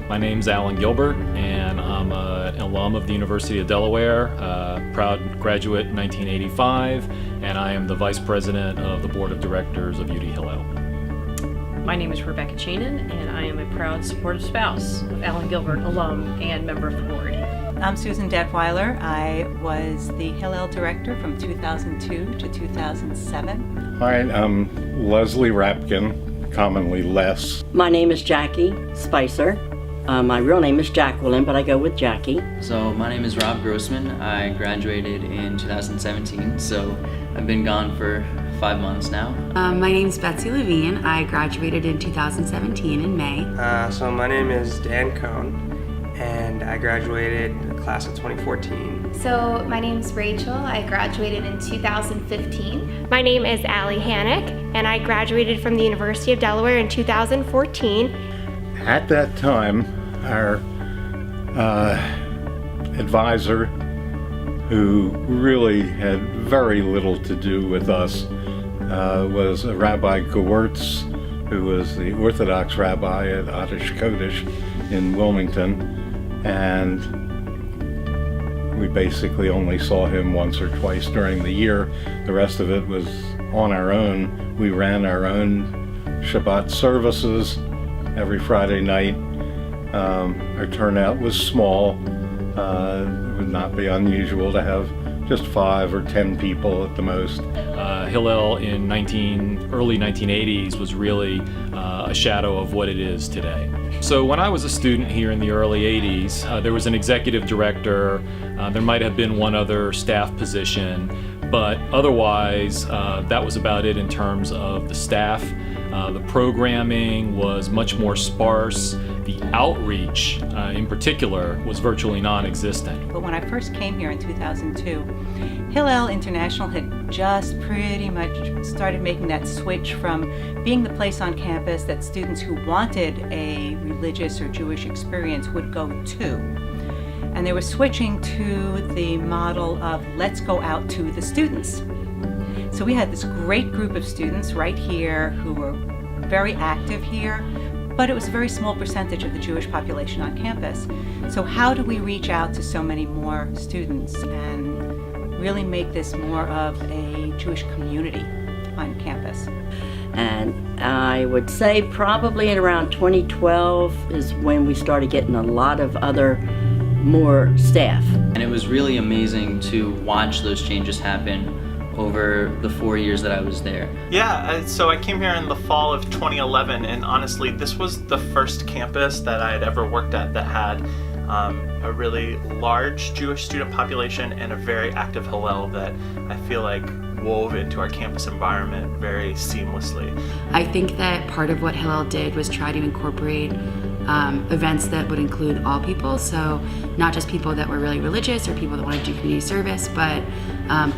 My name's Alan Gilbert, and I'm an alum of the University of Delaware, proud graduate in 1985, and I am the Vice President of the Board of Directors of UD Hillel. My name is Rebecca Cheenan, and I am a proud supportive spouse of Alan Gilbert, alum and member of the board. I'm Susan Detweiler. I was the Hillel director from 2002 to 2007. Hi, I'm Leslie Rapkin, commonly Les. My name is Jackie Spicer. My real name is Jacqueline, but I go with Jackie. So my name is Rob Grossman. I graduated in 2017, so I've been gone for 5 months now. My name's Betsy Levine. I graduated in 2017 in May. So my name is Dan Cohn, and I graduated in the class of 2014. So my name's Rachel. I graduated in 2015. My name is Allie Hannick, and I graduated from the University of Delaware in 2014. At that time, our advisor, who really had very little to do with us, was Rabbi Gewirtz, who was the Orthodox rabbi at Adash Kodesh in Wilmington, and we basically only saw him once or twice during the year. The rest of it was on our own. We ran our own Shabbat services every Friday night. Our turnout was small. It would not be unusual to have just 5 or 10 people at the most. Hillel in early 1980s was really a shadow of what it is today. So when I was a student here in the early 80s, there was an executive director, there might have been one other staff position, but otherwise that was about it in terms of the staff. The programming was much more sparse. The outreach, in particular, was virtually non-existent. But when I first came here in 2002, Hillel International had just pretty much started making that switch from being the place on campus that students who wanted a religious or Jewish experience would go to. And they were switching to the model of let's go out to the students. So we had this great group of students right here who were very active here, but it was a very small percentage of the Jewish population on campus. So how do we reach out to so many more students and really make this more of a Jewish community on campus? And I would say probably in around 2012 is when we started getting a lot of more staff. And it was really amazing to watch those changes happen over the 4 years that I was there. Yeah, so I came here in the fall of 2011, and honestly, this was the first campus that I had ever worked at that had a really large Jewish student population and a very active Hillel that I feel like wove into our campus environment very seamlessly. I think that part of what Hillel did was try to incorporate events that would include all people, so not just people that were really religious or people that wanted to do community service, but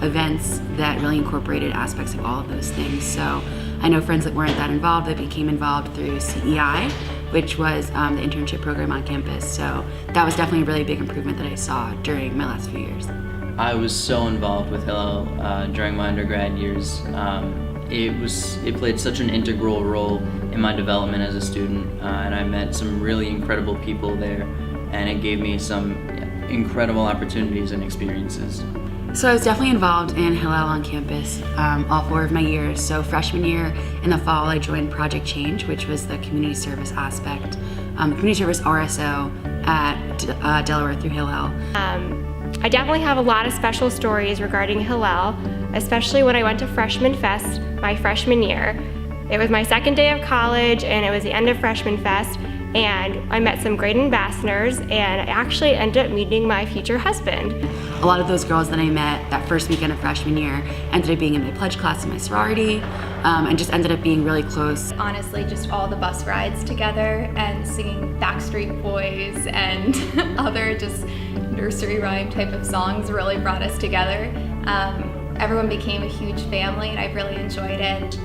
events that really incorporated aspects of all of those things. So I know friends that weren't that involved that became involved through CEI, which was the internship program on campus. So that was definitely a really big improvement that I saw during my last few years. I was so involved with Hillel during my undergrad years. It played such an integral role in my development as a student, and I met some really incredible people there, and it gave me some incredible opportunities and experiences. So I was definitely involved in Hillel on campus all 4 of my years. So freshman year in the fall, I joined Project Change, which was the community service aspect, community service RSO at Delaware through Hillel. I definitely have a lot of special stories regarding Hillel, especially when I went to Freshman Fest my freshman year. It was my second day of college, and it was the end of Freshman Fest, and I met some great ambassadors, and I actually ended up meeting my future husband. A lot of those girls that I met that first weekend of freshman year ended up being in my pledge class in my sorority, and just ended up being really close. Honestly, just all the bus rides together and singing Backstreet Boys and other just nursery rhyme type of songs really brought us together. Everyone became a huge family, and I really enjoyed it.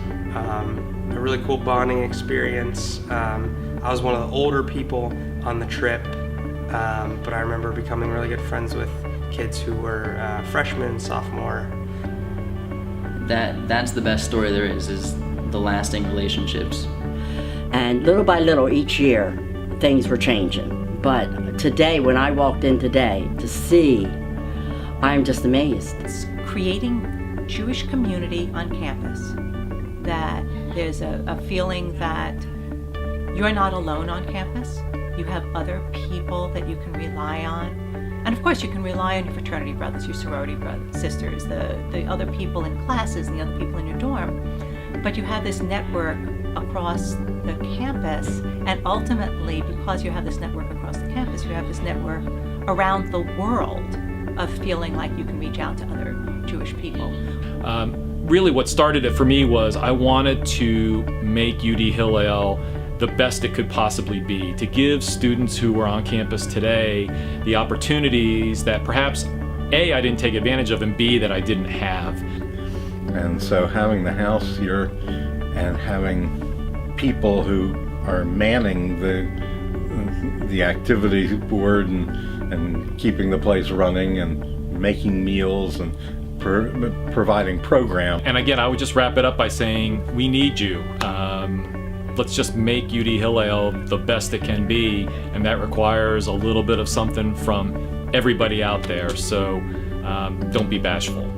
A really cool bonding experience. I was one of the older people on the trip, but I remember becoming really good friends with kids who were freshmen, sophomore. That's the best story there is the lasting relationships. And little by little each year, things were changing. But today, when I walked in today to see, I'm just amazed. It's creating Jewish community on campus, that there's a feeling that you're not alone on campus. You have other people that you can rely on. And of course, you can rely on your fraternity brothers, your sorority brothers, sisters, the other people in classes and the other people in your dorm. But you have this network across the campus, and ultimately, because you have this network across the campus, you have this network around the world of feeling like you can reach out to other Jewish people. Really what started it for me was I wanted to make UD Hillel the best it could possibly be, to give students who were on campus today the opportunities that perhaps A, I didn't take advantage of, and B, that I didn't have. And so having the house here and having people who are manning the activity board and keeping the place running and making meals and providing program. And again, I would just wrap it up by saying, we need you. Let's just make UD Hillel the best it can be, and that requires a little bit of something from everybody out there, so don't be bashful.